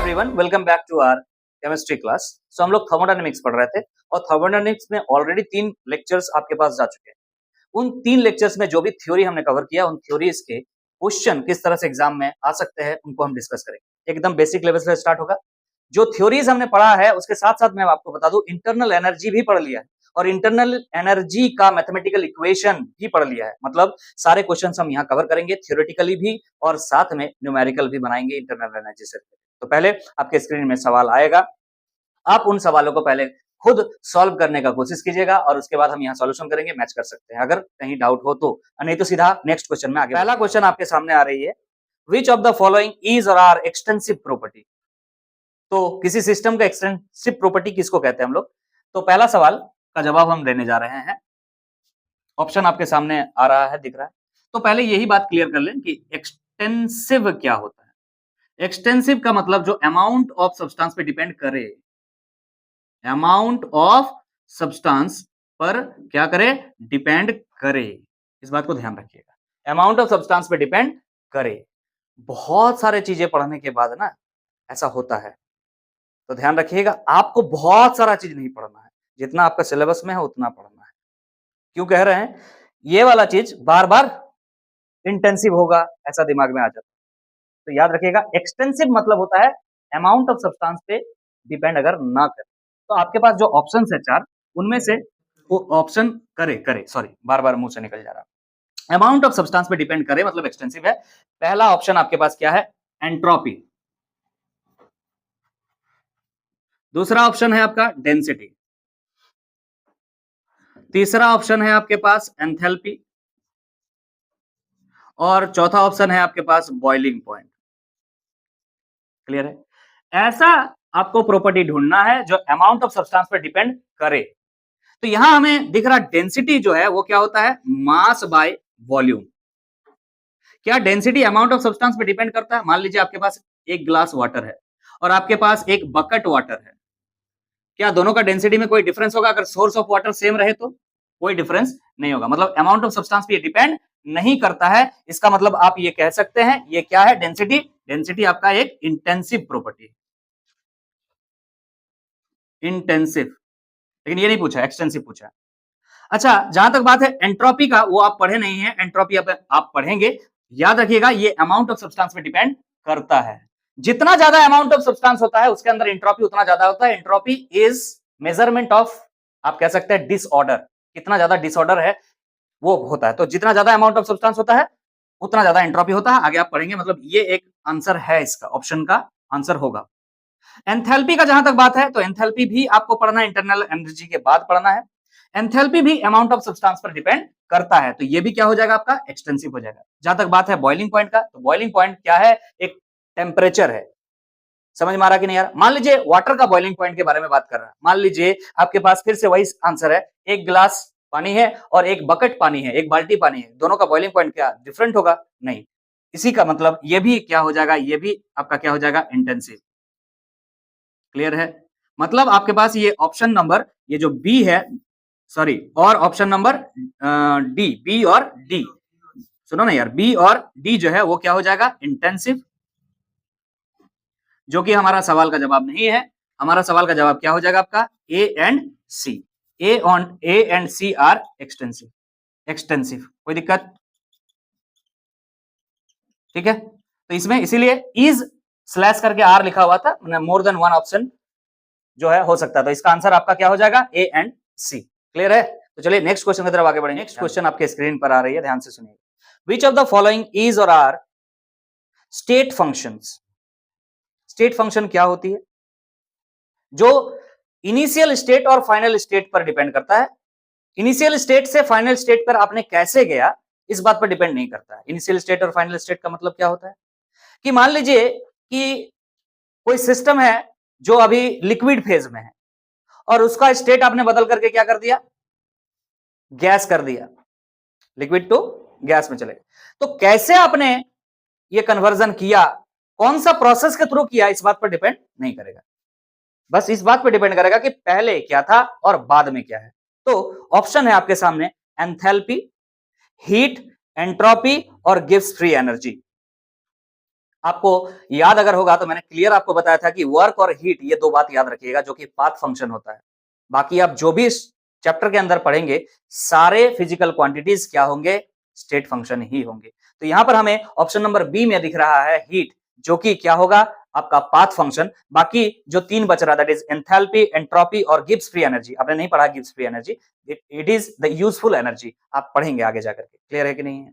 Everyone, welcome back to our chemistry class. So हम लोग thermodynamics पढ़ रहे थे और थर्मोडायनेमिक्स में ऑलरेडी 3 लेक्चर्स आपके पास जा चुके हैं। उन 3 लेक्चर्स में जो भी थ्योरी हमने कवर किया, उन थ्योरीज के क्वेश्चन किस तरह से एग्जाम में आ सकते हैं, उनको हम डिस्कस करेंगे। एकदम बेसिक लेवल से स्टार्ट होगा। जो थ्योरीज हमने पढ़ा है उसके साथ-साथ मैं आपको बता दूं, इंटरनल एनर्जी भी पढ़ लिया है और इंटरनल एनर्जी का मैथमेटिकल इक्वेशन भी पढ़ लिया है। मतलब सारे क्वेश्चंस हम यहाँ कवर करेंगे, थ्योरेटिकली भी और साथ में न्यूमेरिकल भी बनाएंगे इंटरनल एनर्जी से। तो पहले आपके स्क्रीन में सवाल आएगा, आप उन सवालों को पहले खुद सॉल्व करने का कोशिश कीजिएगा और उसके बाद हम यहाँ सॉल्यूशन करेंगे, मैच कर सकते हैं अगर कहीं डाउट हो तो, नहीं तो सीधा नेक्स्ट क्वेश्चन में आगे। पहला क्वेश्चन आपके सामने आ रही है, which of the following is or are extensive property. तो किसी सिस्टम का एक्सटेंसिव प्रॉपर्टी किसको कहते हैं हम लोग? तो पहला सवाल का जवाब हम देने जा रहे हैं। ऑप्शन आपके सामने आ रहा है, दिख रहा है। तो पहले यही बात क्लियर कर लें कि एक्सटेंसिव क्या होता है। एक्सटेंसिव का मतलब जो अमाउंट ऑफ सब्सटेंस पे डिपेंड करे, अमाउंट ऑफ सब्सटेंस पर क्या करे, डिपेंड करे। इस बात को ध्यान रखिएगा, अमाउंट ऑफ सब्सटेंस पे डिपेंड करे। बहुत सारे चीजें पढ़ने के बाद ना ऐसा होता है, तो ध्यान रखिएगा, आपको बहुत सारा चीज नहीं पढ़ना है, जितना आपका सिलेबस में है उतना पढ़ना है। क्यों कह रहे हैं? ये वाला चीज बार बार इंटेंसिव होगा, ऐसा दिमाग में आ जाता है। तो याद रखिएगा, एक्सटेंसिव मतलब होता है अमाउंट ऑफ सब्सटेंस पे डिपेंड अगर ना करे। तो आपके पास जो ऑप्शन है 4, उनमें से वो ऑप्शन करे सॉरी, बार बार मुंह से निकल जा रहा। अमाउंट ऑफ सब्सटेंस पे डिपेंड करे मतलब एक्सटेंसिव है। पहला ऑप्शन आपके पास क्या है? एंट्रोपी। दूसरा ऑप्शन है आपका डेंसिटी। तीसरा ऑप्शन है आपके पास एंथैल्पी और चौथा ऑप्शन है आपके पास बॉइलिंग पॉइंट। क्लियर है? ऐसा आपको प्रॉपर्टी ढूंढना है जो अमाउंट ऑफ सब्सटेंस पे डिपेंड करे। तो यहां हमें दिख रहा डेंसिटी जो है वो क्या होता है? Mass by volume. क्या डेंसिटी अमाउंट ऑफ सब्सटेंस पे डिपेंड करता है? मान लीजिए आपके पास एक ग्लास वाटर है और आपके पास एक बकेट वाटर है, क्या दोनों का डेंसिटी में कोई डिफरेंस होगा? अगर सोर्स ऑफ वाटर सेम रहे तो कोई डिफरेंस नहीं होगा। मतलब अमाउंट ऑफ सब्सटेंस पे डिपेंड नहीं करता है। इसका मतलब आप ये कह सकते हैं, ये क्या है? डेंसिटी। डेंसिटी आपका एक इंटेंसिव प्रॉपर्टी, इंटेंसिव। लेकिन ये नहीं पूछा, एक्सटेंसिव पूछा। अच्छा, जहां तक बात है एंट्रोपी का, वो आप पढ़े नहीं है, एंट्रोपी आप पढ़ेंगे। याद रखिएगा, ये अमाउंट ऑफ सब्सटेंस पे डिपेंड करता है। जितना ज्यादा अमाउंट ऑफ सब्सटेंस होता है उसके अंदर एंट्रोपी उतना ज्यादा होता है। एंट्रोपी इज मेजरमेंट ऑफ, आप कह सकते हैं, डिसऑर्डर। कितना ज्यादा डिसऑर्डर है वो होता है। तो जितना ज्यादा अमाउंट ऑफ सब्सटेंस होता है उतना ज्यादा एंट्रोपी होता है। आगे आप पढ़ेंगे, मतलब ये एक आंसर है, इसका ऑप्शन का आंसर होगा। एंथैल्पी का जहां तक बात है, तो एंथैल्पी भी आपको पढ़ना है, इंटरनल एनर्जी के बाद पढ़ना है। एंथैल्पी भी अमाउंट ऑफ सब्सटेंस पर डिपेंड करता है, तो ये भी क्या हो जाएगा? आपका एक्सटेंसिव हो जाएगा। जहां तक बात है बॉइलिंग पॉइंट का, तो बॉइलिंग पॉइंट क्या है? एक टेम्परेचर है। समझ में आ रहा कि नहीं यार? मान लीजिए वाटर का बॉइलिंग पॉइंट के बारे में बात कर रहा है। मान लीजिए आपके पास फिर से वही आंसर है, एक गिलास पानी है और एक बकेट पानी है, एक बाल्टी पानी है, दोनों का बॉइलिंग पॉइंट क्या डिफरेंट होगा? नहीं। इसी का मतलब ये भी क्या हो जाएगा? ये भी आपका क्या हो जाएगा? इंटेंसिव। क्लियर है? मतलब आपके पास ये ऑप्शन नंबर, ये जो बी है, सॉरी, और ऑप्शन नंबर डी, बी और डी, सुनो ना यार, बी और डी जो है वो क्या हो जाएगा? इंटेंसिव। जो कि हमारा सवाल का जवाब नहीं है। हमारा सवाल का जवाब क्या हो जाएगा? आपका A and C. A and C are extensive. Extensive, कोई दिक्कत? ठीक है, तो इसमें इसीलिए इज स्लैश करके आर लिखा हुआ था, मोर देन वन ऑप्शन जो है हो सकता है। तो इसका आंसर आपका क्या हो जाएगा? ए एंड सी। क्लियर है? तो चलिए नेक्स्ट क्वेश्चन की तरफ आगे बढ़ेंगे। नेक्स्ट क्वेश्चन आपके स्क्रीन पर आ रही है, ध्यान से सुनिए। Which of the following is or are state functions. State function क्या होती है? जो इनिशियल स्टेट और फाइनल स्टेट पर डिपेंड करता है। इनिशियल स्टेट से फाइनल स्टेट पर आपने कैसे गया, इस बात पर डिपेंड नहीं करता है। इनिशियल स्टेट और फाइनल स्टेट का मतलब क्या होता है कि मान लीजिए कि कोई सिस्टम है जो अभी लिक्विड फेज में है और उसका स्टेट आपने बदल करके क्या कर दिया? गैस कर दिया, लिक्विड टू गैस में चले। तो कैसे आपने ये कन्वर्जन किया, कौन सा प्रोसेस के थ्रू किया, इस बात पर डिपेंड नहीं करेगा। बस इस बात पर डिपेंड करेगा कि पहले क्या था और बाद में क्या है। तो ऑप्शन है आपके सामने एंथैल्पी, हीट, एंट्रोपी और गिव्स फ्री एनर्जी। आपको याद अगर होगा तो मैंने क्लियर आपको बताया था कि वर्क और हीट ये दो बात याद रखिएगा जो कि पाथ फंक्शन होता है। बाकी आप जो भी इस चैप्टर के अंदर पढ़ेंगे सारे फिजिकल क्वांटिटीज क्या होंगे, स्टेट फंक्शन ही होंगे। तो यहां पर हमें ऑप्शन नंबर बी में दिख रहा है हीट, जो कि क्या होगा आपका पाथ फंक्शन। बाकी जो तीन बच रहा दैट इज एंथैल्पी, एंट्रोपी और गिब्स फ्री एनर्जी। आपने नहीं पढ़ा Gibbs free energy, it is the useful energy, आप पढ़ेंगे आगे जाकर के। क्लियर है कि नहीं है?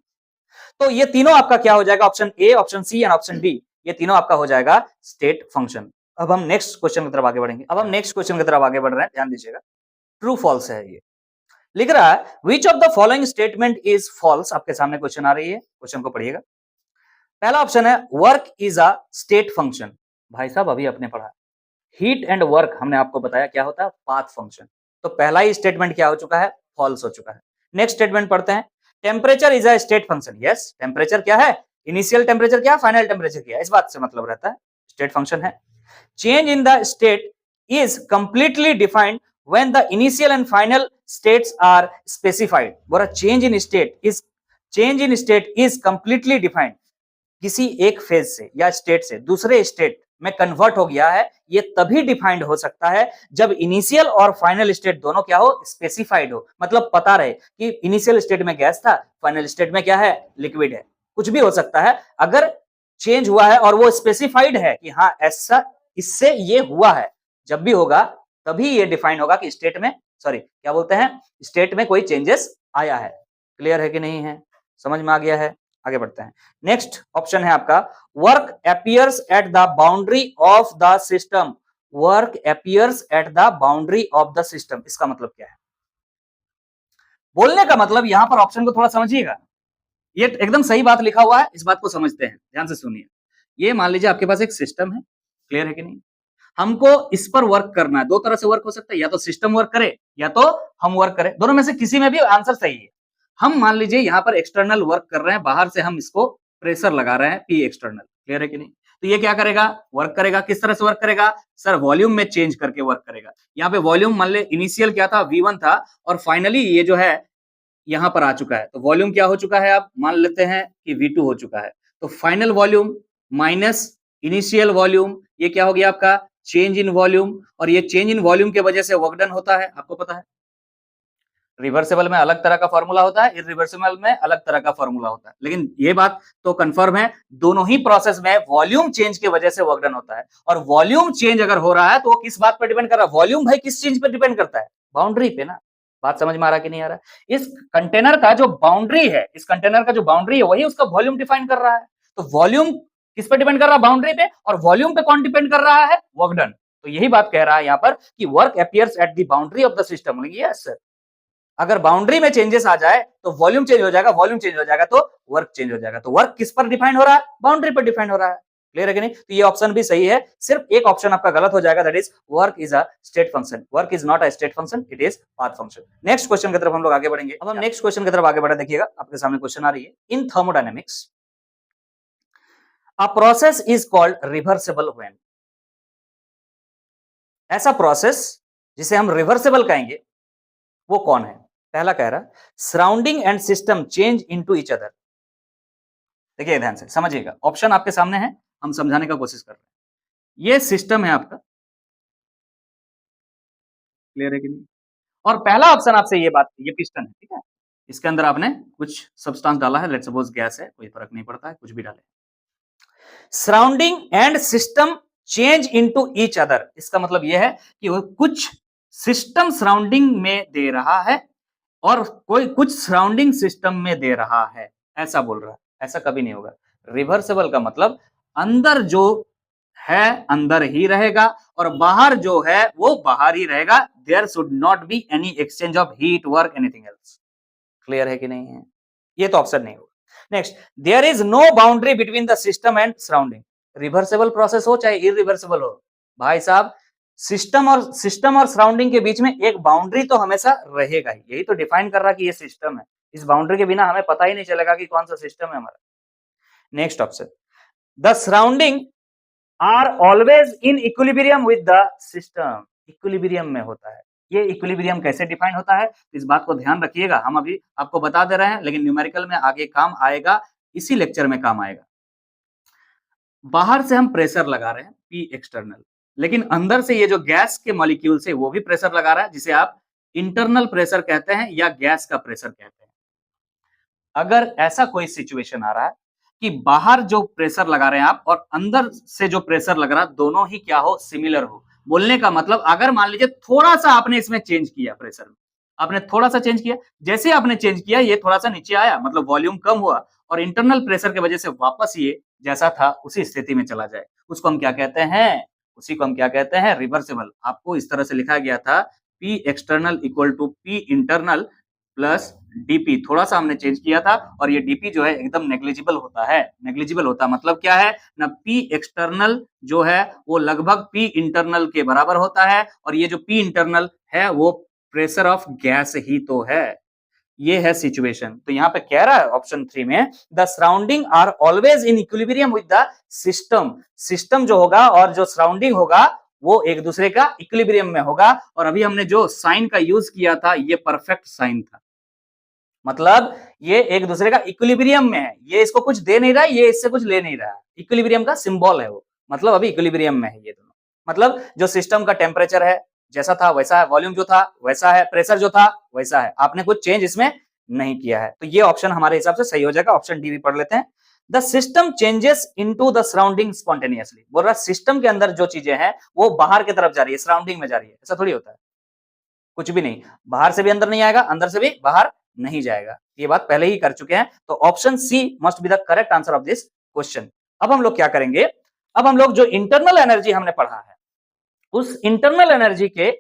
तो ये तीनों आपका क्या हो जाएगा, option A, option C and option D, ये तीनों आपका हो जाएगा स्टेट फंक्शन। अब हम नेक्स्ट क्वेश्चन की तरफ आगे बढ़ेंगे। अब हम नेक्स्ट क्वेश्चन की तरफ आगे बढ़ रहे हैं, ध्यान दीजिएगा। ट्रू फॉल्स है ये, लिख रहा है which of the following statement is false. आपके सामने क्वेश्चन आ रही है, क्वेश्चन को पढ़िएगा। पहला ऑप्शन है work is a state function. भाई साहब अभी आपने पढ़ा हीट एंड वर्क, हमने आपको बताया क्या होता है, पाथ फंक्शन। तो पहला ही स्टेटमेंट क्या हो चुका है, फॉल्स हो चुका है। नेक्स्ट स्टेटमेंट पढ़ते हैं। Temperature is a state function. Yes, temperature क्या है, इनिशियल टेम्परेचर क्या, फाइनल टेम्परेचर क्या, इस बात से मतलब रहता है, स्टेट फंक्शन है। Change in the state is completely defined when the initial and final states are specified. What a change in state is completely defined. किसी एक फेज से या स्टेट से दूसरे स्टेट में कन्वर्ट हो गया है, ये तभी डिफाइंड हो सकता है जब इनिशियल और फाइनल स्टेट दोनों क्या हो, स्पेसिफाइड हो। मतलब पता रहे कि इनिशियल स्टेट में गैस था, फाइनल स्टेट में क्या है, लिक्विड है। कुछ भी हो सकता है, अगर चेंज हुआ है और वो स्पेसिफाइड है कि हाँ ऐसा इससे ये हुआ है, जब भी होगा तभी ये डिफाइन होगा कि स्टेट में, सॉरी क्या बोलते हैं, स्टेट में कोई चेंजेस आया है। क्लियर है कि नहीं है, समझ में आ गया है? आगे बढ़ते हैं। नेक्स्ट ऑप्शन है आपका work appears at the boundary of the system. Work appears at the boundary of the system, इसका मतलब क्या है? बोलने का मतलब यहां पर ऑप्शन को थोड़ा समझिएगा, ये एकदम सही बात लिखा हुआ है, इस बात को समझते हैं, ध्यान से सुनिए। ये मान लीजिए आपके पास एक सिस्टम है, क्लियर है कि नहीं? हमको इस पर वर्क करना है। दो तरह से वर्क हो सकता है, या तो सिस्टम वर्क करे या तो हम वर्क करें, दोनों में से किसी में भी आंसर सही है। हम मान लीजिए यहां पर एक्सटर्नल वर्क कर रहे हैं, बाहर से हम इसको प्रेशर लगा रहे हैं पी एक्सटर्नल, क्लियर है कि नहीं? तो ये क्या करेगा, वर्क करेगा। किस तरह से वर्क करेगा सर, वॉल्यूम में चेंज करके वर्क करेगा। यहाँ पे वॉल्यूम मान ले इनिशियल क्या था, V1 था, और फाइनली ये जो है यहां पर आ चुका है, तो वॉल्यूम क्या हो चुका है, आप मान लेते हैं कि V2 हो चुका है। तो final volume minus initial volume, ये क्या हो गया आपका, चेंज इन वॉल्यूम। और ये चेंज इन वॉल्यूम के वजह से वर्क डन होता है, आपको पता है। रिवर्सिबल में अलग तरह का फॉर्मूला होता है, इरिवर्सिबल में अलग तरह का फॉर्मूला होता है, लेकिन ये बात तो कंफर्म है, दोनों ही प्रोसेस में वॉल्यूम चेंज की वजह से वर्क डन होता है। और वॉल्यूम चेंज अगर हो रहा है तो वो किस बात पर डिपेंड कर रहा है, वॉल्यूम भाई किस चीज पर डिपेंड करता है, बाउंड्री पे ना। बात समझ में आ रहा कि नहीं आ रहा? इस कंटेनर का जो बाउंड्री है, इस कंटेनर का जो बाउंड्री है वही उसका वॉल्यूम डिफाइन कर रहा है। तो वॉल्यूम किस पर डिपेंड कर रहा है, बाउंड्री पे। और वॉल्यूम पे कौन डिपेंड कर रहा है, वर्क डन। तो यही बात कह रहा है यहां पर कि work appears at the boundary of the system. Yes sir, अगर बाउंड्री में चेंजेस आ जाए तो वॉल्यूम चेंज हो जाएगा, वॉल्यूम चेंज हो जाएगा तो वर्क चेंज हो जाएगा। तो वर्क किस पर डिफाइन हो रहा है, बाउंड्री पर डिफाइन हो रहा है। क्लियर है कि नहीं? तो ये ऑप्शन भी सही है, सिर्फ एक ऑप्शन आपका गलत हो जाएगा, that is work is a state function. Work is not a state function, it is path function. Next question की तरफ हम लोग आगे बढ़ेंगे। अब हम नेक्स्ट क्वेश्चन की तरफ आगे बढ़े, देखिएगा आपके सामने क्वेश्चन आ रही है। In thermodynamics a process is called reversible when. ऐसा प्रोसेस जिसे हम रिवर्सिबल कहेंगे वो कौन है? पहला कह रहा surrounding and system change into each other. देखिए ध्यान से समझिएगा, ऑप्शन आपके सामने है, हम समझाने का कोशिश कर रहे हैं। ये सिस्टम है आपका, क्लियर है कि नहीं? और पहला ऑप्शन आपसे ये बात, ये पिस्टन है, ठीक है, इसके अंदर आपने कुछ सब्सटेंस डाला है, लेट्स सपोज गैस है, कोई फर्क नहीं पड़ता है, कुछ भी डाले। Surrounding and system change into each other, इसका मतलब यह है कि वो कुछ सिस्टम सराउंडिंग में दे रहा है और कोई कुछ सराउंडिंग सिस्टम में दे रहा है, ऐसा बोल रहा है। ऐसा कभी नहीं होगा। रिवर्सिबल का मतलब अंदर जो है अंदर ही रहेगा और बाहर जो है वो बाहर ही रहेगा। There should not be any exchange of heat, work, anything else. Clear है कि नहीं है? ये तो ऑप्शन नहीं होगा। Next, there is no boundary between the system and surrounding. Reversible process हो चाहे इरिवर्सिबल हो, भाई साहब सिस्टम और सराउंडिंग के बीच में एक बाउंड्री तो हमेशा रहेगा ही। यही तो डिफाइन कर रहा है कि ये सिस्टम है। इस बाउंड्री के बिना हमें पता ही नहीं चलेगा कि कौन सा सिस्टम है हमारा। Next option, the surrounding are always in equilibrium with the system. Equilibrium में होता है। ये इक्विलिब्रियम कैसे डिफाइन होता है, इस बात को ध्यान रखिएगा, हम अभी आपको बता दे रहे हैं, लेकिन न्यूमेरिकल में आगे काम आएगा, इसी लेक्चर में काम आएगा। बाहर से हम प्रेशर लगा रहे हैं पी एक्सटर्नल, लेकिन अंदर से ये जो गैस के मॉलिक्यूल से वो भी प्रेशर लगा रहा है, जिसे आप इंटरनल प्रेशर कहते हैं या गैस का प्रेशर कहते हैं। अगर ऐसा कोई सिचुएशन आ रहा है कि बाहर जो प्रेशर लगा रहे हैं आप और अंदर से जो प्रेशर लग रहा है, दोनों ही क्या हो, सिमिलर हो। बोलने का मतलब अगर मान लीजिए थोड़ा सा आपने इसमें चेंज किया, प्रेशर में आपने थोड़ा सा चेंज किया, जैसे आपने चेंज किया ये थोड़ा सा नीचे आया, मतलब वॉल्यूम कम हुआ और इंटरनल प्रेशर की वजह से वापस ये जैसा था उसी स्थिति में चला जाए, उसको हम क्या कहते हैं, उसी को हम क्या कहते हैं, रिवर्सिबल। आपको इस तरह से लिखा गया था P external equal to P internal plus DP, थोड़ा सा हमने चेंज किया था और ये डीपी जो है एकदम नेग्लिजिबल होता है। नेग्लिजिबल होता मतलब क्या है ना, पी एक्सटर्नल जो है वो लगभग पी इंटरनल के बराबर होता है और ये जो पी इंटरनल है वो प्रेशर ऑफ गैस ही तो है। ये है सिचुएशन। तो यहाँ पे कह रहा है ऑप्शन 3 में the surrounding are always in equilibrium with the system. System जो होगा और जो सराउंडिंग होगा वो एक दूसरे का इक्विलिब्रियम में होगा। और अभी हमने जो साइन का यूज किया था ये परफेक्ट साइन था, मतलब ये एक दूसरे का इक्विलिब्रियम में है, ये इसको कुछ दे नहीं रहा है, ये इससे कुछ ले नहीं रहा है, इक्विलिब्रियम का सिंबल है वो, मतलब अभी इक्विलिब्रियम में है ये दोनों। मतलब जो सिस्टम का टेम्परेचर है जैसा था वैसा है, वॉल्यूम जो था वैसा है, प्रेशर जो था वैसा है, आपने कुछ चेंज इसमें नहीं किया है। तो ये ऑप्शन हमारे हिसाब से सही हो जाएगा। ऑप्शन डी भी पढ़ लेते हैं। The system changes into the surrounding spontaneously. बोल रहा सिस्टम के अंदर जो चीजें हैं वो बाहर की तरफ जा रही है, सराउंडिंग में जा रही है, ऐसा थोड़ी होता है, कुछ भी नहीं, बाहर से भी अंदर नहीं आएगा, अंदर से भी बाहर नहीं जाएगा। ये बात पहले ही कर चुके हैं। तो option C must be the correct answer of this question. अब हम लोग क्या करेंगे, अब हम लोग जो इंटरनल एनर्जी हमने पढ़ा है उस इंटरनल एनर्जी के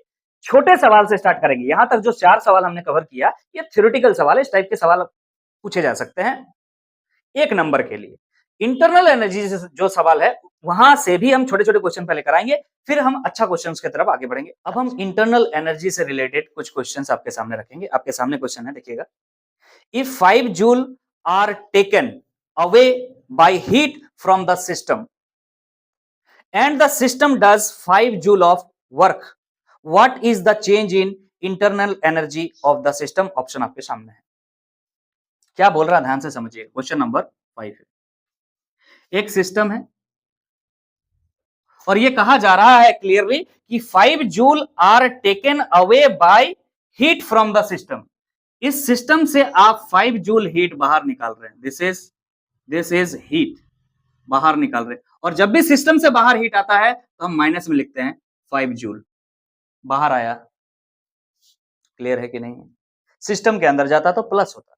छोटे सवाल से स्टार्ट करेंगे। यहां तक जो 4 सवाल हमने कवर किया ये थ्योरेटिकल सवाल है, इस टाइप के सवाल पूछे जा सकते हैं 1 नंबर के लिए। इंटरनल एनर्जी जो सवाल है वहां से भी हम छोटे छोटे क्वेश्चन पहले कराएंगे, फिर हम अच्छा क्वेश्चन की तरफ आगे बढ़ेंगे। अब हम इंटरनल एनर्जी से रिलेटेड कुछ क्वेश्चन आपके सामने रखेंगे। आपके सामने क्वेश्चन है, देखिएगा। If 5 joule are taken away by heat from the system and the system does 5 joule of work, what is the change in internal energy of the system? Option आपके सामने है। क्या बोल रहा है ध्यान से समझिए। क्वेश्चन नंबर 5 है, एक सिस्टम है और ये कहा जा रहा है क्लियरली कि 5 joule are taken away by heat from the system. इस सिस्टम से आप 5 जूल हीट बाहर निकाल रहे हैं। दिस इज हीट बाहर निकाल रहे हैं। और जब भी सिस्टम से बाहर हीट आता है तो हम माइनस में लिखते हैं 5 जूल, बाहर आया। क्लियर है कि नहीं? सिस्टम के अंदर जाता तो प्लस होता।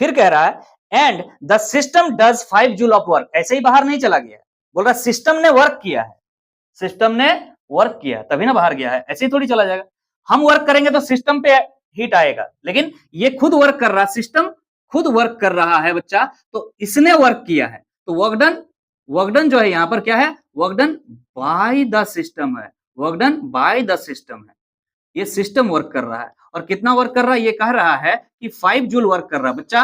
फिर कह रहा है and the system does 5 joule of work. ऐसे ही बाहर नहीं चला गया, बोल रहा सिस्टम ने वर्क किया है, सिस्टम ने वर्क किया तभी ना बाहर गया है, ऐसे ही थोड़ी चला जाएगा। हम वर्क करेंगे तो सिस्टम पे हीट आएगा, लेकिन ये खुद वर्क कर रहा, सिस्टम खुद वर्क कर रहा है बच्चा, तो इसने वर्क किया है। तो वर्क डन जो है यहां पर क्या है, work done by the system है, work done by the system है। ये सिस्टम वर्क कर रहा है और कितना वर्क कर रहा है, ये कह रहा है कि 5 जूल वर्क कर रहा है। बच्चा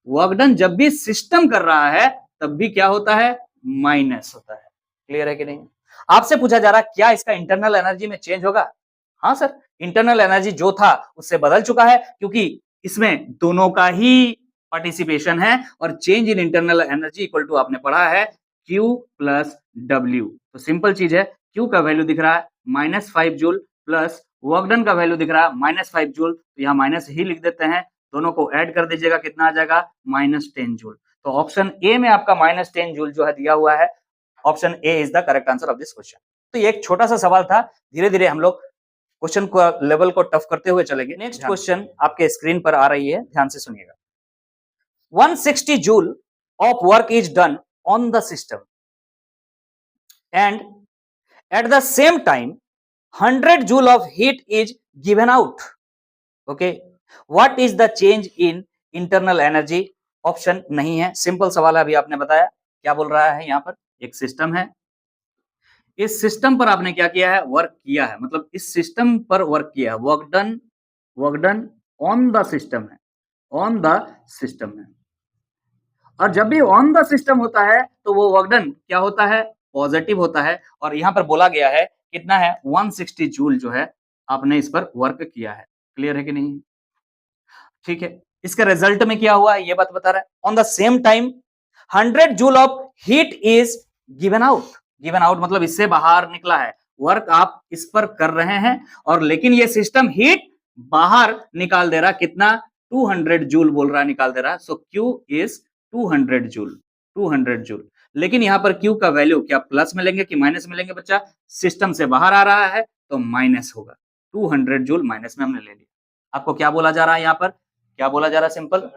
वर्क डन जब भी सिस्टम कर रहा है तब भी क्या होता है, माइनस होता है। क्लियर है कि नहीं? आपसे पूछा जा रहा है क्या इसका इंटरनल एनर्जी में चेंज होगा? हाँ सर, इंटरनल एनर्जी जो था उससे बदल चुका है, क्योंकि इसमें दोनों का ही पार्टिसिपेशन है। और change in internal energy equal to आपने पढ़ा है Q प्लस W। तो सिंपल चीज है, Q का वैल्यू दिख रहा है -5 जूल प्लस वर्क डन का वैल्यू दिख रहा है -5 जूल, तो यहाँ माइनस ही लिख देते हैं, दोनों को ऐड कर दीजिएगा, कितना आ जाएगा -10 जूल। तो ऑप्शन ए में आपका -10 जूल जो है दिया हुआ है। Option A is the correct answer of this question. तो ये एक छोटा सा सवाल था, धीरे धीरे हम लोग क्वेश्चन को लेवल को टफ करते हुए चलेंगे। नेक्स्ट क्वेश्चन आपके स्क्रीन पर आ रही है, ध्यान से सुनिएगा। 160 joule of work is done on the system and at the same time 100 joule of heat is given out. Okay, what is the change in internal energy? Option नहीं है, simple सवाल है, अभी आपने बताया। क्या बोल रहा है यहाँ पर, एक सिस्टम है, इस सिस्टम पर आपने क्या किया है, वर्क किया है, मतलब इस सिस्टम पर वर्क किया है, work done on the system है, ऑन द सिस्टम है। और जब भी ऑन द सिस्टम होता है तो वो वर्क डन क्या होता है, पॉजिटिव होता है। और यहां पर बोला गया है कितना है, 160 जूल जो है आपने इस पर वर्क किया है। क्लियर है कि नहीं? ठीक है, इसका रिजल्ट में क्या हुआ है ये बात बता रहा है। On the same time 100 joule of heat is given out, given out मतलब इससे बाहर निकला है, वर्क आप इस पर कर रहे हैं और लेकिन ये सिस्टम हीट बाहर निकाल दे रहा, कितना 200 जूल बोल रहा है, निकाल दे रहा। सो Q इज 200 जूल, 200 जूल। लेकिन यहां पर Q का वैल्यू क्या प्लस में लेंगे कि माइनस में लेंगे बच्चा? सिस्टम से बाहर आ रहा है तो माइनस होगा, 200 जूल माइनस में हमने ले लिया। आपको क्या बोला जा रहा है यहाँ पर, क्या बोला जा रहा है? सिंपल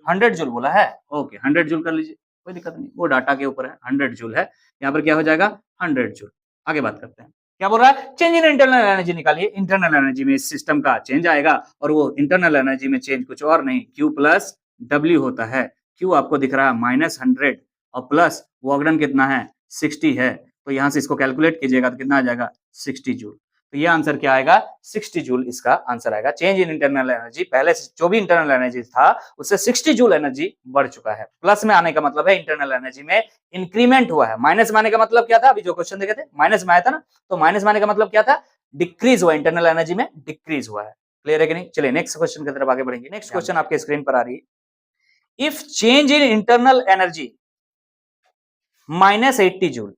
100 जूल बोला है, ओके 100 जूल कर लीजिए, कोई दिक्कत नहीं, वो डाटा के ऊपर है। 100 जूल है, यहाँ पर क्या हो जाएगा 100 जूल। आगे बात करते हैं, क्या बोल रहा है? चेंज इन इंटरनल एनर्जी निकालिए। इंटरनल एनर्जी में इस सिस्टम का चेंज आएगा और वो इंटरनल एनर्जी में चेंज कुछ और नहीं, Q प्लस W होता है। Q आपको दिख रहा है -100 और प्लस वर्क कितना है 60 है, तो यहां से इसको कैलकुलेट कीजिएगा तो कितना आ जाएगा 60 जूल। तो ये आंसर क्या आएगा 60 जूल, इसका आंसर आएगा। चेंज इन इंटरनल एनर्जी, पहले जो भी इंटरनल एनर्जी था उससे 60 जूल एनर्जी बढ़ चुका है। प्लस में आने का मतलब है इंटरनल एनर्जी में इंक्रीमेंट हुआ है। माइनस में आने का मतलब क्या था? अभी जो क्वेश्चन देखे थे माइनस में आया था ना, तो माइनस में आने का मतलब क्या था? डिक्रीज हुआ, इंटरनल एनर्जी में डिक्रीज हुआ है। क्लियर है कि नहीं? चलिए नेक्स्ट क्वेश्चन की तरफ आगे बढ़ेंगे। नेक्स्ट क्वेश्चन आपके स्क्रीन पर आ रही है, if change in internal energy -80 joule,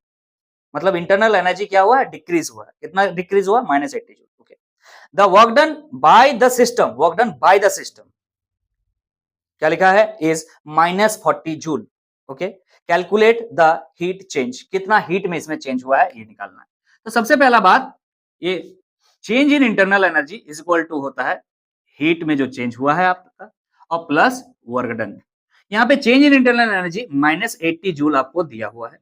मतलब इंटरनल एनर्जी क्या हुआ है? डिक्रीज हुआ है। कितना डिक्रीज हुआ? -80 joule. Okay, the work done by the system, work done by the system क्या लिखा है? Is -40 joule. Okay, calculate the heat change, कितना हीट में इसमें चेंज हुआ है ये निकालना है। तो सबसे पहला बात, ये change in internal energy is equal to होता है हीट में जो चेंज हुआ है आपका और प्लस वर्क डन। यहाँ पे change in internal energy -80 joule आपको दिया हुआ है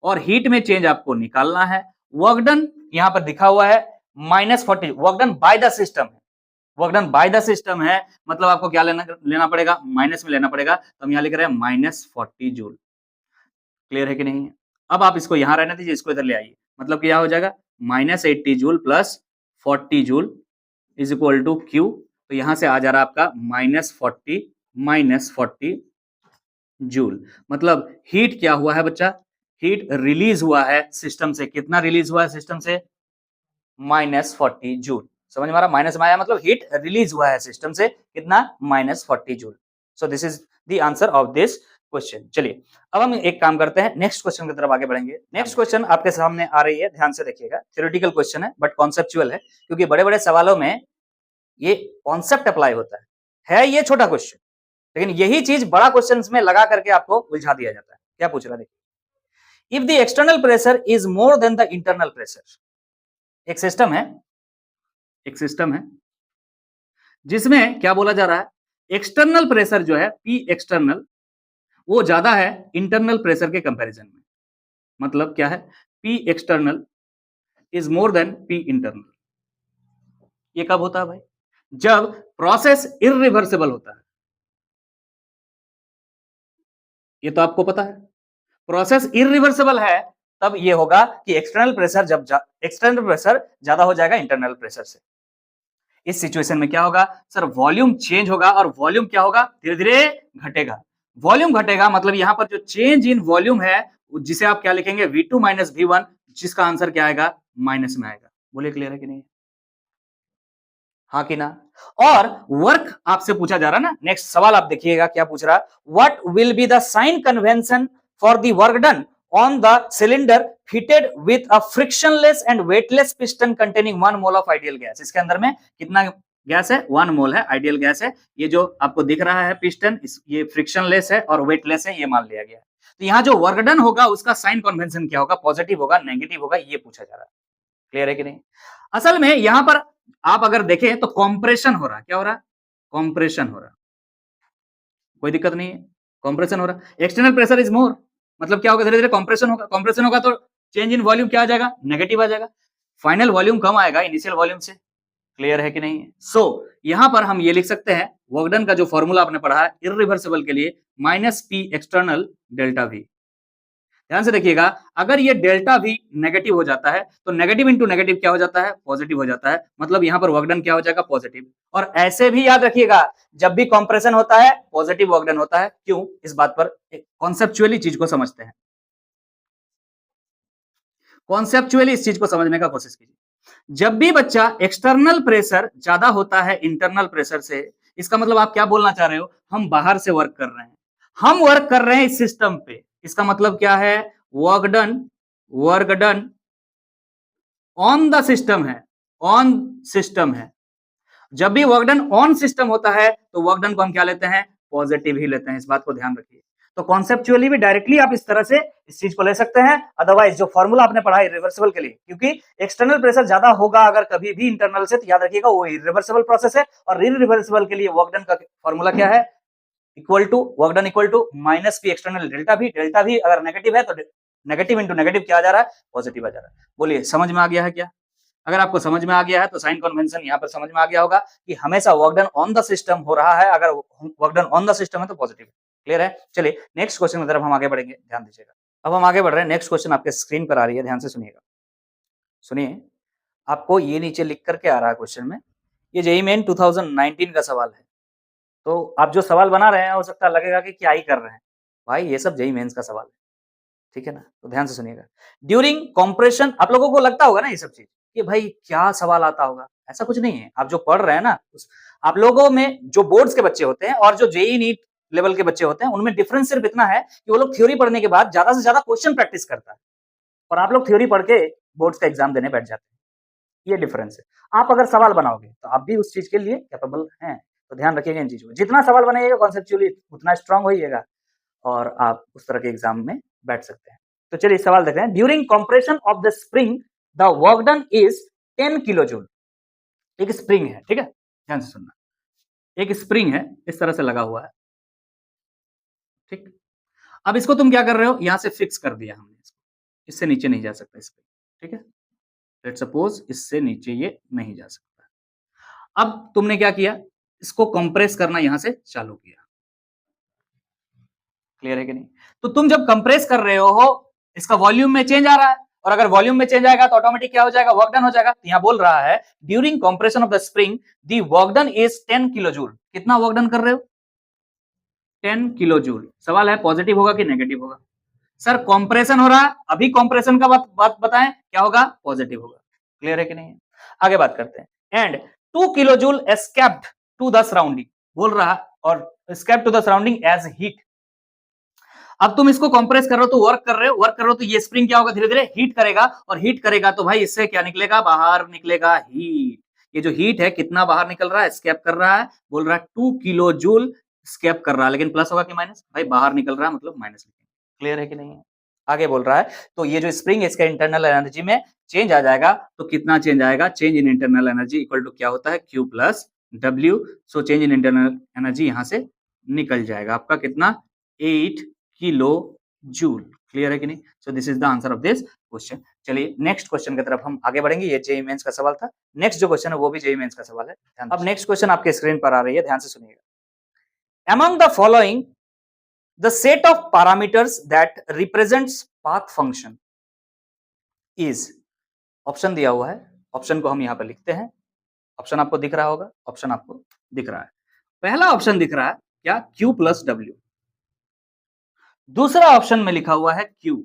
और हीट में चेंज आपको निकालना है। वर्क डन यहाँ पर दिखा हुआ है -40, work done by the system है, work done by the system है, मतलब आपको क्या लेना पड़ेगा? माइनस में लेना पड़ेगा। तो हम यहाँ लिख रहे हैं -40 जूल। क्लियर है कि नहीं? अब आप इसको यहां रहने दीजिए, इसको इधर ले आइए, मतलब क्या हो जाएगा -80 joule plus 40 joule is equal to Q। तो यहां से आ जा रहा है आपका -40 जूल। मतलब हीट क्या हुआ है बच्चा? हीट रिलीज हुआ है सिस्टम से। कितना रिलीज हुआ है सिस्टम से? -40 जूल। समझ में आ रहा? माइनस में आया मतलब हीट रिलीज हुआ है सिस्टम से, कितना? -40 joule. So this is the answer of this question. चलिए अब हम एक काम करते हैं, नेक्स्ट क्वेश्चन की तरफ आगे बढ़ेंगे। नेक्स्ट क्वेश्चन आपके सामने आ रही है, ध्यान से देखिएगा। थ्योरेटिकल क्वेश्चन है बट कॉन्सेप्चुअल है, क्योंकि बड़े बड़े सवालों में ये कॉन्सेप्ट अप्लाई होता है ये छोटा क्वेश्चन, लेकिन यही चीज बड़ा क्वेश्चन में लगा करके आपको उलझा दिया जाता है। क्या पूछ रहा है देखिए, if the external pressure is more than the internal pressure. एक सिस्टम है, एक सिस्टम है जिसमें क्या बोला जा रहा है? एक्सटर्नल प्रेशर जो है P एक्सटर्नल वो ज्यादा है इंटरनल प्रेशर के कंपैरिजन में। मतलब क्या है? P external is more than P internal. ये कब होता है भाई? जब प्रोसेस इरिवर्सिबल होता है। ये तो आपको पता है, प्रोसेस इरिवर्सिबल है तब ये होगा कि एक्सटर्नल प्रेशर जब एक्सटर्नल प्रेशर ज्यादा हो जाएगा इंटरनल प्रेशर से। इस सिचुएशन में क्या होगा सर? वॉल्यूम चेंज होगा और वॉल्यूम क्या होगा? धीरे धीरे घटेगा। वॉल्यूम घटेगा मतलब यहां पर जो चेंज इन वॉल्यूम है जिसे आप क्या लिखेंगे? V2 माइनस V1, जिसका आंसर क्या आएगा? माइनस में आएगा। बोलिए क्लियर है कि नहीं? हाँ कि ना? और वर्क आपसे पूछा जा रहा है ना, नेक्स्ट सवाल आप देखिएगा क्या पूछ रहा है? What will be the sign convention for the work done on the cylinder fitted with a frictionless and weightless piston containing 1 mole of ideal gas. इसके अंदर में कितना गैस है? 1 मोल है, आइडियल गैस है। ये जो आपको दिख रहा है पिस्टन, ये फ्रिक्शनलेस है और वेटलेस है, ये मान लिया गया है। तो यहाँ जो वर्क डन होगा उसका साइन कन्वेंशन क्या होगा? पॉजिटिव होगा, नेगेटिव होगा, ये पूछा जा रहा है। क्लियर है कि नहीं? असल में यहां पर आप अगर देखें तो कॉम्प्रेशन हो रहा है। क्या हो रहा है? कॉम्प्रेशन हो रहा है, कोई दिक्कत नहीं है, कॉम्प्रेशन हो रहा है। एक्सटर्नल प्रेशर इज मोर, मतलब क्या होगा? धीरे धीरे कॉम्प्रेशन होगा। कॉम्प्रेशन होगा तो चेंज इन वॉल्यूम क्या आ जाएगा? नेगेटिव आ जाएगा। फाइनल वॉल्यूम कम आएगा इनिशियल वॉल्यूम से। क्लियर है कि नहीं? सो यहां पर हम ये लिख सकते हैं, वर्क डन का जो फॉर्मूला आपने पढ़ा है इरिवर्सिबल के लिए -P एक्सटर्नल डेल्टा V। ध्यान से देखिएगा, अगर ये डेल्टा V नेगेटिव हो जाता है तो नेगेटिव इंटू नेगेटिव क्या हो जाता है? पॉजिटिव हो जाता है। मतलब यहां पर वर्क डन क्या हो जाएगा? पॉजिटिव। और ऐसे भी याद रखिएगा, जब भी कंप्रेशन होता है पॉजिटिव वर्क डन होता है। क्यों? इस बात पर कॉन्सेप्चुअली चीज को समझते हैं, कॉन्सेप्चुअली इस चीज को समझने का कोशिश कीजिए। जब भी बच्चा एक्सटर्नल प्रेशर ज्यादा होता है इंटरनल प्रेशर से, इसका मतलब आप क्या बोलना चाह रहे हो? हम बाहर से वर्क कर रहे हैं, हम वर्क कर रहे हैं इस सिस्टम पे। इसका मतलब क्या है? Work done work done on the system है, ऑन सिस्टम है। जब भी वर्क डन ऑन सिस्टम होता है तो वर्क डन को हम क्या लेते हैं, पॉजिटिव ही लेते हैं, इस बात को ध्यान रखिए। तो कॉन्सेप्चुअली भी डायरेक्टली आप इस तरह से इस चीज को ले सकते हैं, अदरवाइज जो फॉर्मूला आपने पढ़ा है रिवर्सिबल के लिए, क्योंकि एक्सटर्नल प्रेशर ज्यादा होगा अगर कभी भी इंटरनल से, तो याद रखिएगा वो इरिवर्सिबल प्रोसेस है, और इरिवर्सिबल के लिए वर्क डन का फॉर्मूला क्या है, equal to work done equal to minus P external delta V, delta V अगर नेगेटिव है तो नेगेटिव इंटू नेगेटिव क्या आ जा रहा है, पॉजिटिव आ जा रहा है। बोलिए समझ में आ गया है क्या? अगर आपको समझ में आ गया है तो साइन कन्वेंशन यहाँ पर समझ में आ गया होगा कि हमेशा work done on the system हो रहा है, अगर work done on the system है तो पॉजिटिव। क्लियर है? चलिए नेक्स्ट क्वेश्चन की तरफ हम आगे बढ़ेंगे, ध्यान दीजिएगा। अब हम आगे बढ़ रहे हैं, नेक्स्ट क्वेश्चन आपके स्क्रीन पर आ रही है, ध्यान से सुनिएगा। सुनिए, आपको ये नीचे लिख करके आ रहा है क्वेश्चन में, ये जेईई मेन 2019 का सवाल है। तो आप जो सवाल बना रहे हैं हो सकता लगेगा कि क्या ही कर रहे हैं भाई, ये सब जेईई मेंस का सवाल है, ठीक है ना? तो ध्यान से सुनिएगा। ड्यूरिंग कंप्रेशन, आप लोगों को लगता होगा ना ये सब चीज कि भाई क्या सवाल आता होगा, ऐसा कुछ नहीं है। आप जो पढ़ रहे हैं ना, आप लोगों में जो बोर्ड्स के बच्चे होते हैं और जो जेईई नीट लेवल के बच्चे होते हैं, उनमें डिफरेंस सिर्फ इतना है कि वो लोग थ्योरी पढ़ने के बाद ज्यादा से ज्यादा क्वेश्चन प्रैक्टिस करता है, और आप लोग थ्योरी पढ़ के बोर्ड्स का एग्जाम देने बैठ जाते हैं। ये डिफरेंस है। आप अगर सवाल बनाओगे तो आप भी उस चीज के लिए कैपेबल हैं, तो ध्यान रखिएगा इन चीजों को। जितना सवाल बनाइएगा कॉन्सेप्चुअली उतना स्ट्रांग होइएगा और आप उस तरह के एग्जाम में बैठ सकते हैं। तो चलिए सवाल देखते हैं। During compression of the spring the work done is 10 kilo joule. एक स्प्रिंग है, ठीक है, ध्यान से सुनना। एक स्प्रिंग है, इस तरह से लगा हुआ है, ठीक। अब इसको तुम क्या कर रहे हो, यहां से फिक्स कर दिया हमने इसको, इससे नीचे नहीं जा सकता स्प्रिंग, ठीक है। लेट्स सपोज इससे नीचे ये नहीं जा सकता। अब तुमने क्या किया, इसको कंप्रेस करना यहां से चालू किया। क्लियर है कि नहीं? तो तुम जब कंप्रेस कर रहे हो, इसका वॉल्यूम में चेंज आ रहा है, और अगर वॉल्यूम में चेंज आएगा तो ऑटोमेटिक क्या हो जाएगा, वर्क डन हो जाएगा। तो यहां बोल रहा है during compression of the spring the work done is 10 kilo joule. कितना वर्क डन कर रहे हो, 10 किलो जूल। सवाल है पॉजिटिव होगा कि नेगेटिव होगा? सर कंप्रेशन हो रहा है, अभी कंप्रेशन का बात बताएं, क्या होगा, पॉजिटिव होगा। क्लियर है कि नहीं? आगे बात करते हैं। And 2 kilo joule escaped to the surrounding, बोल रहा है, और escape to the surrounding as heat. अब तुम इसको कंप्रेस कर रहे हो तो वर्क कर रहे हो तो ये स्प्रिंग क्या होगा, धीरे धीरे हीट करेगा, और हीट करेगा तो भाई इससे क्या निकलेगा, बाहर निकलेगा हीट। ये जो हीट है कितना बाहर निकल रहा है, स्केप कर रहा है, बोल रहा है 2 किलो जूल स्केप कर रहा है, लेकिन प्लस होगा कि माइनस, भाई बाहर निकल रहा है मतलब माइनस। क्लियर है कि नहीं है? आगे बोल रहा है तो ये जो स्प्रिंग है इसका इंटरनल एनर्जी में चेंज आ जाएगा, तो कितना चेंज आएगा, change in internal energy equal to क्या होता है, Q plus W। So change in internal energy यहां से निकल जाएगा आपका कितना, 8 किलो जूल। क्लियर है कि नहीं? So this is the answer of this question. चलिए नेक्स्ट क्वेश्चन की तरफ हम आगे बढ़ेंगे। ये जेईई मेंस का सवाल था। नेक्स्ट जो क्वेश्चन है वो भी जेईई मेंस का सवाल है। अब नेक्स्ट क्वेश्चन आपके स्क्रीन पर आ रही है, ध्यान से सुनिएगा। Among the following the set of parameters that represents path function is, option दिया हुआ है, ऑप्शन को हम यहां पर लिखते हैं। ऑप्शन आपको दिख रहा होगा, ऑप्शन आपको दिख रहा है। पहला ऑप्शन दिख रहा है क्या, Q प्लस W। दूसरा ऑप्शन में लिखा हुआ है Q।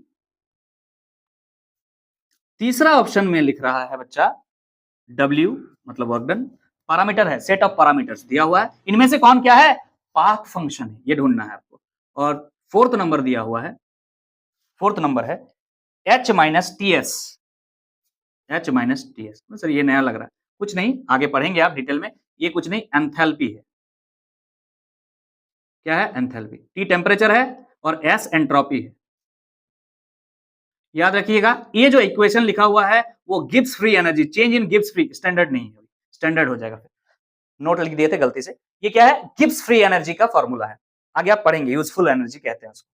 तीसरा ऑप्शन में लिख रहा है बच्चा W, मतलब वर्क डन। पैरामीटर है, सेट ऑफ पैरामीटर्स दिया हुआ है, इनमें से कौन क्या है, पाथ फंक्शन है, ये ढूंढना है आपको। और फोर्थ नंबर दिया हुआ है, फोर्थ नंबर है H minus T S. H minus T S, sir ये नया लग रहा है, कुछ नहीं, आगे पढ़ेंगे आप डिटेल में। ये कुछ नहीं, एंथैल्पी है। क्या है, एंथैल्पी। T टेम्परेचर है और S एंट्रोपी है। याद रखिएगा, ये जो इक्वेशन लिखा हुआ है वो Gibbs free energy, change in Gibbs free, standard नहीं है, स्टैंडर्ड हो जाएगा, फिर नोट लिख दिए थे गलती से। ये क्या है, गिब्स फ्री एनर्जी का फॉर्मूला है, आगे आप पढ़ेंगे, यूजफुल एनर्जी कहते हैं उसको।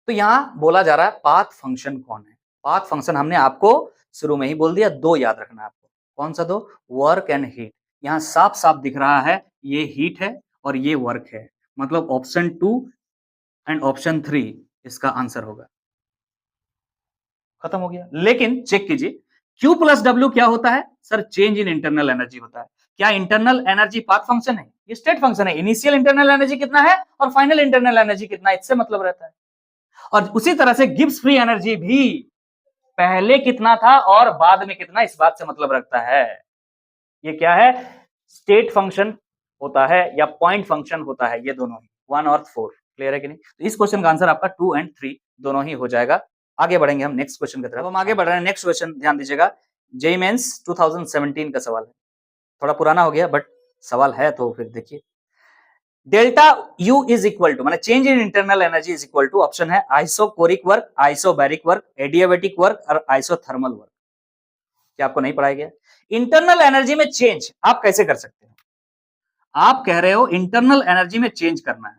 तो यहां बोला जा रहा है पाथ फंक्शन कौन है। पाथ फंक्शन हमने आपको शुरू में ही बोल दिया, दो याद रखना है आपको। कौन सा दो, वर्क एंड हीट। यहां साफ साफ दिख रहा है ये हीट है और ये वर्क है, मतलब ऑप्शन 2 एंड ऑप्शन 3 इसका आंसर होगा। खत्म हो गया। लेकिन चेक कीजिए, Q प्लस W क्या होता है, sir change in internal energy होता है। क्या इंटरनल एनर्जी पाथ फंक्शन है, ये स्टेट फंक्शन है। इनिशियल इंटरनल एनर्जी कितना है और फाइनल इंटरनल एनर्जी कितना है, इससे मतलब रहता है। और उसी तरह से गिब्स फ्री एनर्जी भी पहले कितना था और बाद में कितना, इस बात से मतलब रखता है। ये क्या है, स्टेट फंक्शन होता है या पॉइंट फंक्शन होता है, ये दोनों ही 1 और 4। क्लियर है कि नहीं? तो इस क्वेश्चन का आंसर आपका 2 एंड 3 दोनों ही हो जाएगा। आगे बढ़ेंगे हम नेक्स्ट क्वेश्चन की तरफ। अब हम आगे बढ़ रहे हैं, नेक्स्ट क्वेश्चन ध्यान दीजिएगा, जेईई मेंस 2017 का सवाल है, थोड़ा पुराना हो गया बट सवाल है तो फिर देखिए। Delta U is equal to, माने change in internal energy is equal to, option है isochoric work, isobaric work, adiabatic work और आइसोथर्मल वर्क। क्या आपको नहीं पढ़ाया गया? इंटरनल एनर्जी में चेंज आप कैसे कर सकते हो? आप कह रहे हो इंटरनल एनर्जी में चेंज करना है,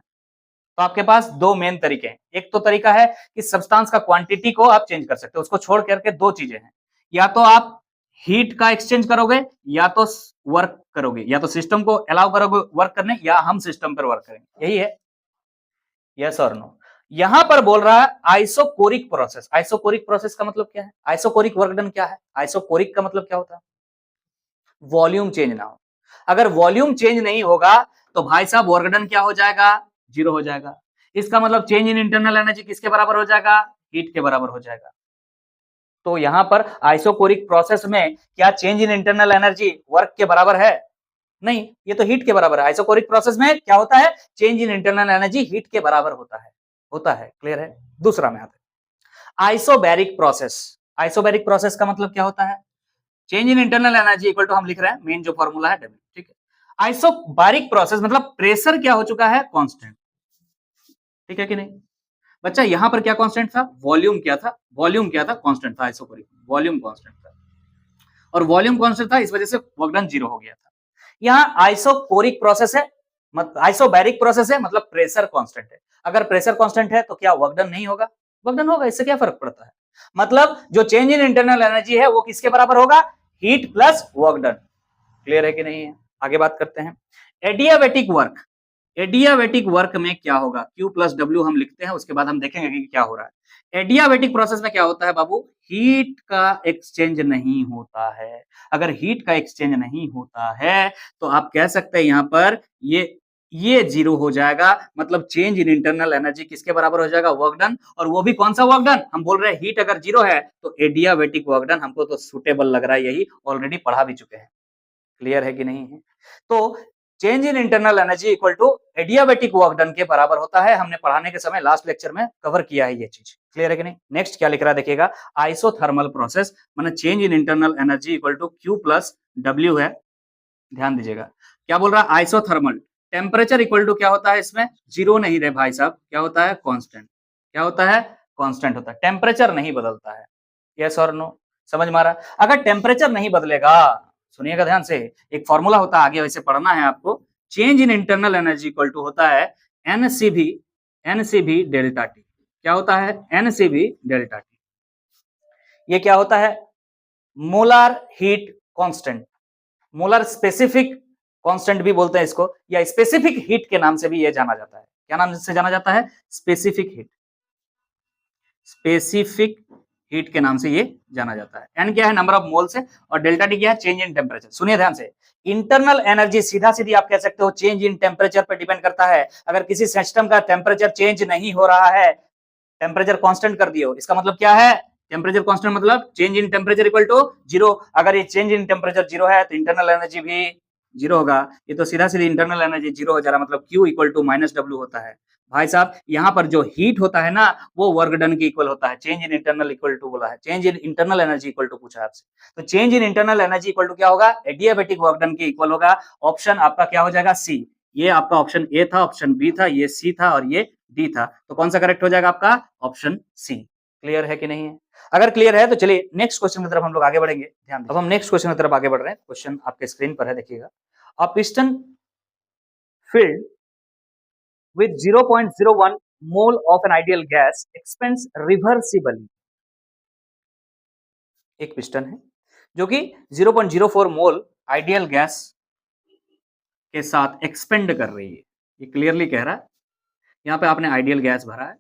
तो आपके पास दो मेन तरीके हैं। एक तो तरीका है कि सब्सटेंस का क्वांटिटी को आप चेंज कर सकते हो, उसको छोड़ करके दो चीजें हैं, या तो आप हीट का एक्सचेंज करोगे या तो वर्क करोगे, या तो सिस्टम को अलाउ करोगे वर्क करने या हम सिस्टम पर वर्क करेंगे, यही है, यस और नो। यहां पर बोल रहा है आइसोकोरिक प्रोसेस। आइसोकोरिक प्रोसेस का मतलब क्या है? आइसोकोरिक वर्क डन क्या है? आइसोकोरिक का मतलब क्या होता है? वॉल्यूम चेंज ना हो। अगर वॉल्यूम चेंज नहीं होगा तो भाई साहब वर्क डन क्या हो जाएगा? जीरो हो जाएगा। इसका मतलब चेंज इन इंटरनल एनर्जी किसके बराबर हो जाएगा? हीट के बराबर हो जाएगा। तो यहां पर आइसोकोरिक प्रोसेस में क्या change in internal energy work के बराबर है? नहीं, ये तो हीट के बराबर है। आइसोकोरिक प्रोसेस में क्या होता है? Change in internal energy heat के बराबर होता है। क्लियर है? दूसरा में आते हैं आइसोबैरिक प्रोसेस। आइसोबैरिक प्रोसेस का मतलब क्या होता है? Change in internal energy equal to, हम लिख रहे हैं मेन जो फॉर्मूला है डब्ल्यू, ठीक है। आइसोबैरिक प्रोसेस मतलब प्रेशर क्या हो चुका है? कांस्टेंट, ठीक है कि नहीं बच्चा? यहां पर क्या कांस्टेंट था? वॉल्यूम क्या था? वॉल्यूम क्या था? कांस्टेंट था। आइसोबैरिक वॉल्यूम कांस्टेंट था, और वॉल्यूम कांस्टेंट था, इस वजह से वर्क डन जीरो हो गया था। यहां आइसोकोरिक प्रोसेस है, आइसोबैरिक प्रोसेस है, मतलब प्रेशर कांस्टेंट है। अगर प्रेशर कांस्टेंट है तो क्या वर्क डन नहीं होगा? वर्क डन होगा। इससे क्या फर्क पड़ता है? मतलब जो चेंज इन इंटरनल एनर्जी है वो किसके बराबर होगा? Heat plus work done. Clear है कि नहीं है? आगे बात करते हैं एडियाबैटिक वर्क। एडियाबैटिक वर्क में क्या होगा? Q प्लस डब्ल्यू हम लिखते हैं, उसके बाद हम देखेंगे कि क्या हो रहा है। एडियाबैटिक प्रोसेस में क्या होता है बाबू? हीट का एक्सचेंज नहीं होता है। अगर हीट का एक्सचेंज नहीं होता है तो आप कह सकते हैं यहां पर ये जीरो हो जाएगा। मतलब चेंज इन इंटरनल एनर्जी किसके बराबर हो जाएगा? Work done. और वो भी कौन सा वर्क डन? हम बोल रहे हैं हीट अगर जीरो है तो एडियाबैटिक वर्क डन। हमको तो सुटेबल लग रहा है, यही ऑलरेडी पढ़ा भी चुके हैं। क्लियर है कि नहीं है? तो change in internal energy equal to adiabatic work done के बराबर होता है। हमने पढ़ाने के समय लास्ट लेक्चर में कवर किया है ये चीज। क्लियर है कि नहीं? नेक्स्ट क्या लिख रहा है देखिएगा, आइसोथर्मल प्रोसेस माने change in internal energy equal to Q plus W है। ध्यान दीजिएगा क्या बोल रहा है? आइसोथर्मल टेम्परेचर इक्वल टू क्या होता है? इसमें जीरो नहीं रहे भाई साहब, क्या होता है? कांस्टेंट। क्या होता है? कांस्टेंट होता है। टेम्परेचर नहीं बदलता है। यस और नो? समझ में आ रहा? अगर टेम्परेचर नहीं बदलेगा, सुनिएगा ध्यान से, एक फॉर्मूला होता है, आगे वैसे पढ़ना है आपको। Change in internal energy equal to होता है एनसीबी डेल्टा टी। क्या होता है? NCV delta T. ये क्या होता है? Molar heat constant, molar specific constant भी बोलते हैं इसको, या स्पेसिफिक हीट के नाम से भी ये जाना जाता है। क्या नाम से जाना जाता है? Specific heat. स्पेसिफिक हीट के नाम से ये जाना जाता है। एन क्या है? नंबर ऑफ मोल्स है, और डेल्टा टी क्या है? Change in temperature. सुनिए ध्यान से, इंटरनल एनर्जी सीधा सीधी आप कह सकते हो चेंज इन टेम्परेचर पर डिपेंड करता है। अगर किसी सिस्टम का टेम्परेचर चेंज नहीं हो रहा है, टेम्परेचर कांस्टेंट कर दियो, इसका मतलब क्या है? टेम्परेचर कांस्टेंट मतलब change in temperature equal to zero. अगर ये चेंज इन टेम्परेचर जीरो है तो इंटरनल एनर्जी भी जीरो होगा। ये तो सीधा सीधी इंटरनल एनर्जी जीरो हो जा रहा है, मतलब Q equal to minus W होता है। भाई साहब यहाँ पर जो हीट होता है ना, वो वर्क डन के इक्वल होता है। Change in internal equal to बोला है, change in internal energy equal to पूछा है आपसे, तो change in internal energy equal to क्या होगा? एडियाबैटिक वर्क डन के इक्वल होगा। ऑप्शन आपका क्या हो जाएगा? सी। ये आपका ऑप्शन ए था, ऑप्शन बी था, ये सी था और ये डी था, तो कौन सा करेक्ट हो जाएगा आपका? Option C. क्लियर है कि नहीं है? अगर क्लियर है तो चलिए नेक्स्ट क्वेश्चन की तरफ हम लोग आगे बढ़ेंगे। ध्यान दीजिए, अब हम नेक्स्ट क्वेश्चन की तरफ आगे बढ़ रहे हैं। क्वेश्चन आपके स्क्रीन पर है, देखिएगा। अ piston filled with 0.01 mole of an ideal gas expands reversibly। एक पिस्टन है जो कि 0.04 मोल आइडियल गैस के साथ एक्सपेंड कर रही है। ये क्लियरली कह रहा है, यहाँ पे आपने आइडियल गैस भरा है,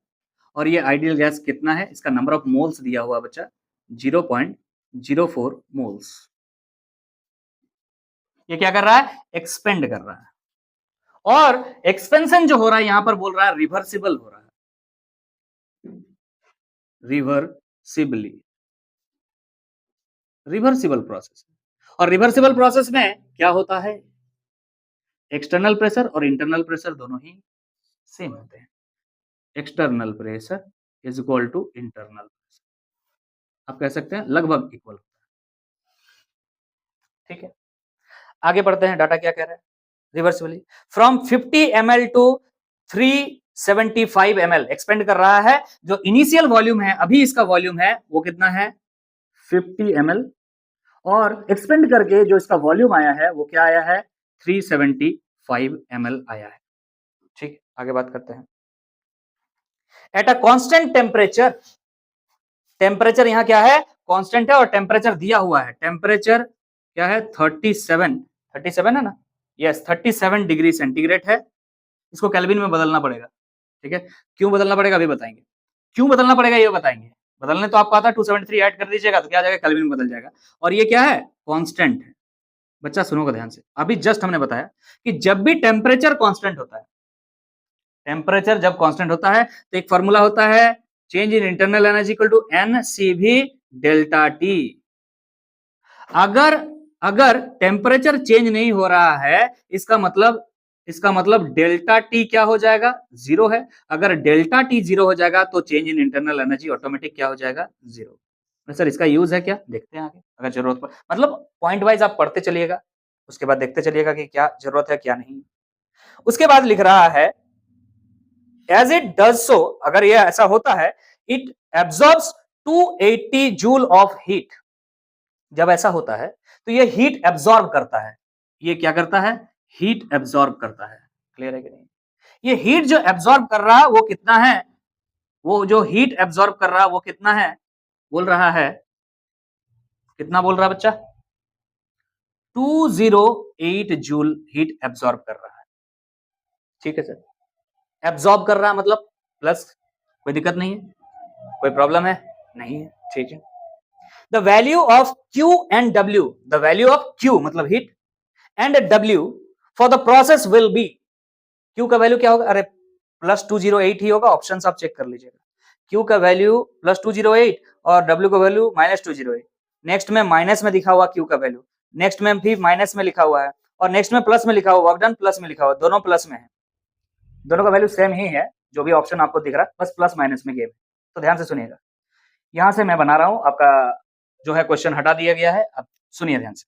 और ये आइडियल गैस कितना है? इसका नंबर ऑफ मोल्स दिया हुआ बच्चा 0.04 मोल्स। ये क्या कर रहा है? एक्सपेंड कर रहा है, और एक्सपेंशन जो हो रहा है यहां पर बोल रहा है रिवर्सिबल हो रहा है। Reversibly, reversible process. और रिवर्सिबल प्रोसेस में क्या होता है? एक्सटर्नल प्रेशर और इंटरनल प्रेशर दोनों ही सेम होते हैं। External pressure is equal to internal pressure. आप कह सकते हैं लगभग इक्वल। ठीक है, आगे बढ़ते हैं, डाटा क्या कह रहा है, reversibly from 50 ml to 375 ml expand कर रहा है। जो इनिशियल वॉल्यूम है, अभी इसका वॉल्यूम है वो कितना है 50 ml, और एक्सपेंड करके जो इसका वॉल्यूम आया है वो क्या आया है 375 ml आया है। ठीक, आगे बात करते हैं। At a constant temperature, temperature यहां क्या है कांस्टेंट है और टेम्परेचर दिया हुआ है, टेम्परेचर क्या है 37 है ना, यस 37 डिग्री सेंटीग्रेड है। इसको केल्विन में बदलना पड़ेगा। ठीक है, क्यों बदलना पड़ेगा अभी बताएंगे, क्यों बदलना पड़ेगा ये बताएंगे। बदलने तो आपको आता है 273 ऐड कर दीजिएगा तो क्या आ जाएगा केल्विन में बदल जाएगा। और ये क्या है कांस्टेंट है। बच्चा सुनोगा ध्यान से, अभी जस्ट हमने बताया कि जब भी टेम्परेचर कांस्टेंट होता है, टेम्परेचर जब कांस्टेंट होता है तो एक फॉर्मूला होता है change in internal energy equal to NCV delta T. अगर टेम्परेचर चेंज नहीं हो रहा है इसका मतलब डेल्टा टी क्या हो जाएगा जीरो है। अगर डेल्टा टी जीरो हो जाएगा तो change in internal energy automatic क्या हो जाएगा जीरो। सर इसका यूज है क्या, देखते हैं आगे अगर जरूरत पर, मतलब पॉइंट वाइज आप पढ़ते चलिएगा, उसके बाद देखते चलिएगा कि क्या जरूरत है क्या नहीं। उसके बाद लिख रहा है एज इट डज सो, अगर यह ऐसा होता है it absorbs 280 joule of heat. जब ऐसा होता है तो ये हीट एब्जॉर्ब करता है, ये क्या करता है हीट एब्जॉर्ब करता है। क्लियर है कि नहीं, ये हीट जो एब्जॉर्ब कर रहा है वो कितना है, वो जो हीट एब्जॉर्ब कर रहा है वो कितना है, बोल रहा है कितना बोल रहा है बच्चा 208 जूल हीट एब्जॉर्ब कर रहा है। ठीक है सर, एब्जॉर्ब कर रहा है मतलब प्लस, कोई दिक्कत नहीं है, कोई प्रॉब्लम है नहीं है। ठीक है, the value of Q and W, the value of Q मतलब heat and W for the process will be, Q का वैल्यू क्या होगा, अरे प्लस 208 ही होगा, ऑप्शन आप चेक कर लीजिएगा। Q का वैल्यू प्लस 208 और W का वैल्यू माइनस 208। नेक्स्ट में माइनस में दिखा हुआ Q का वैल्यू, नेक्स्ट में भी माइनस में लिखा हुआ है और नेक्स्ट में प्लस में लिखा हुआ, वर्क डन प्लस में लिखा हुआ, दोनों प्लस में है, दोनों का वैल्यू सेम ही है, जो भी ऑप्शन आपको दिख रहा है बस प्लस माइनस में गेम। तो ध्यान से सुनिएगा, यहां से मैं बना रहा हूं आपका जो है क्वेश्चन हटा दिया गया है, अब सुनिए ध्यान से।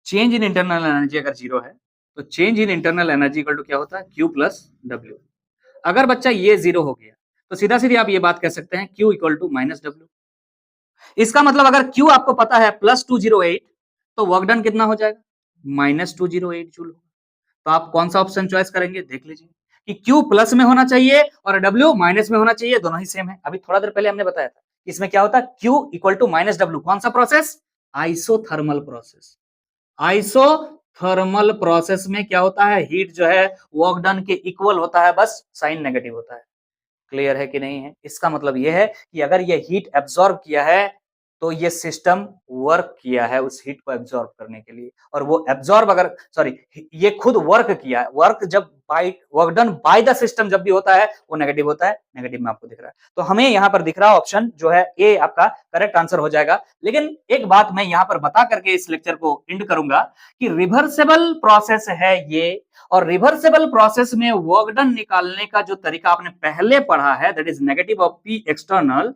चेंज इन इंटरनल एनर्जी अगर जीरो है तो change in internal energy equal to क्या होता है Q प्लस W। अगर बच्चा ये जीरो हो गया तो सीधा सीधी आप ये बात कह सकते हैं Q equal to minus W। इसका मतलब अगर Q आपको पता है प्लस 208 तो वर्क डन कितना हो जाएगा माइनस 208 जूल। तो आप कौन सा ऑप्शन चॉइस करेंगे देख लीजिए कि Q प्लस में होना चाहिए और W माइनस में होना चाहिए, दोनों ही सेम है। अभी थोड़ा देर पहले हमने बताया था इसमें क्या होता है Q equal to minus W, कौन सा process isothermal process. Isothermal process में क्या होता है हीट जो है वर्क डन के इक्वल होता है, बस साइन नेगेटिव होता है। क्लियर है कि नहीं है, इसका मतलब यह है कि अगर ये हीट एब्जॉर्ब किया है तो ये सिस्टम वर्क किया है उस हीट को एब्जॉर्ब करने के लिए, और वो एब्जॉर्ब अगर सॉरी ये खुद वर्क किया है, वर्क जब by work done by the system जब भी होता है वो नेगेटिव होता है, नेगेटिव में आपको दिख रहा है। तो हमें यहां पर दिख रहा है ऑप्शन जो है ए आपका करेक्ट आंसर हो जाएगा। लेकिन एक बात मैं यहां पर बता करके इस लेक्चर को एंड करूंगा कि रिवर्सेबल प्रोसेस है ये, और रिवर्सेबल प्रोसेस में वर्क डन निकालने का जो तरीका आपने पहले पढ़ा है that is negative of P external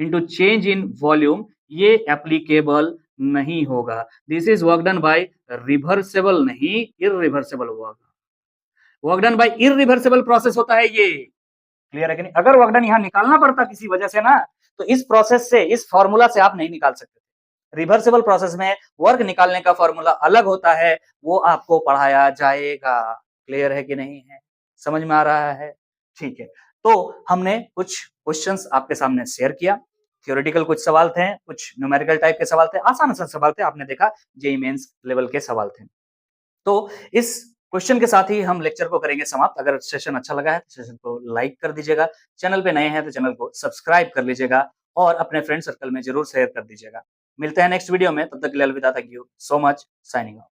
into change in volume, ये एप्लीकेबल नहीं होगा। This is work done by reversible नहीं irreversible work, work done by irreversible process होता है ये। क्लियर है कि नहीं, अगर वर्क डन यहां निकालना पड़ता किसी वजह से ना तो इस प्रोसेस से इस फॉर्मूला से आप नहीं निकाल सकते। रिवर्सेबल प्रोसेस में वर्क निकालने का फॉर्मूला अलग होता है, वो आपको पढ़ाया जाएगा। क्लियर है कि नहीं है, समझ में आ रहा है। ठीक है, तो हमने कुछ क्वेश्चंस आपके सामने शेयर किया, थ्योरेटिकल कुछ सवाल थे, कुछ न्यूमेरिकल टाइप के सवाल थे, आसान सवाल थे, आपने देखा जेईई मेंस लेवल के सवाल थे। तो इस क्वेश्चन के साथ ही हम लेक्चर को करेंगे समाप्त। अगर सेशन अच्छा लगा है तो सेशन को लाइक कर दीजिएगा, चैनल पे नए हैं तो चैनल को सब्सक्राइब कर लीजिएगा और अपने फ्रेंड सर्कल में जरूर शेयर कर दीजिएगा। मिलते हैं नेक्स्ट वीडियो में, तब तक के लिए अलविदा, thank you so much, signing off.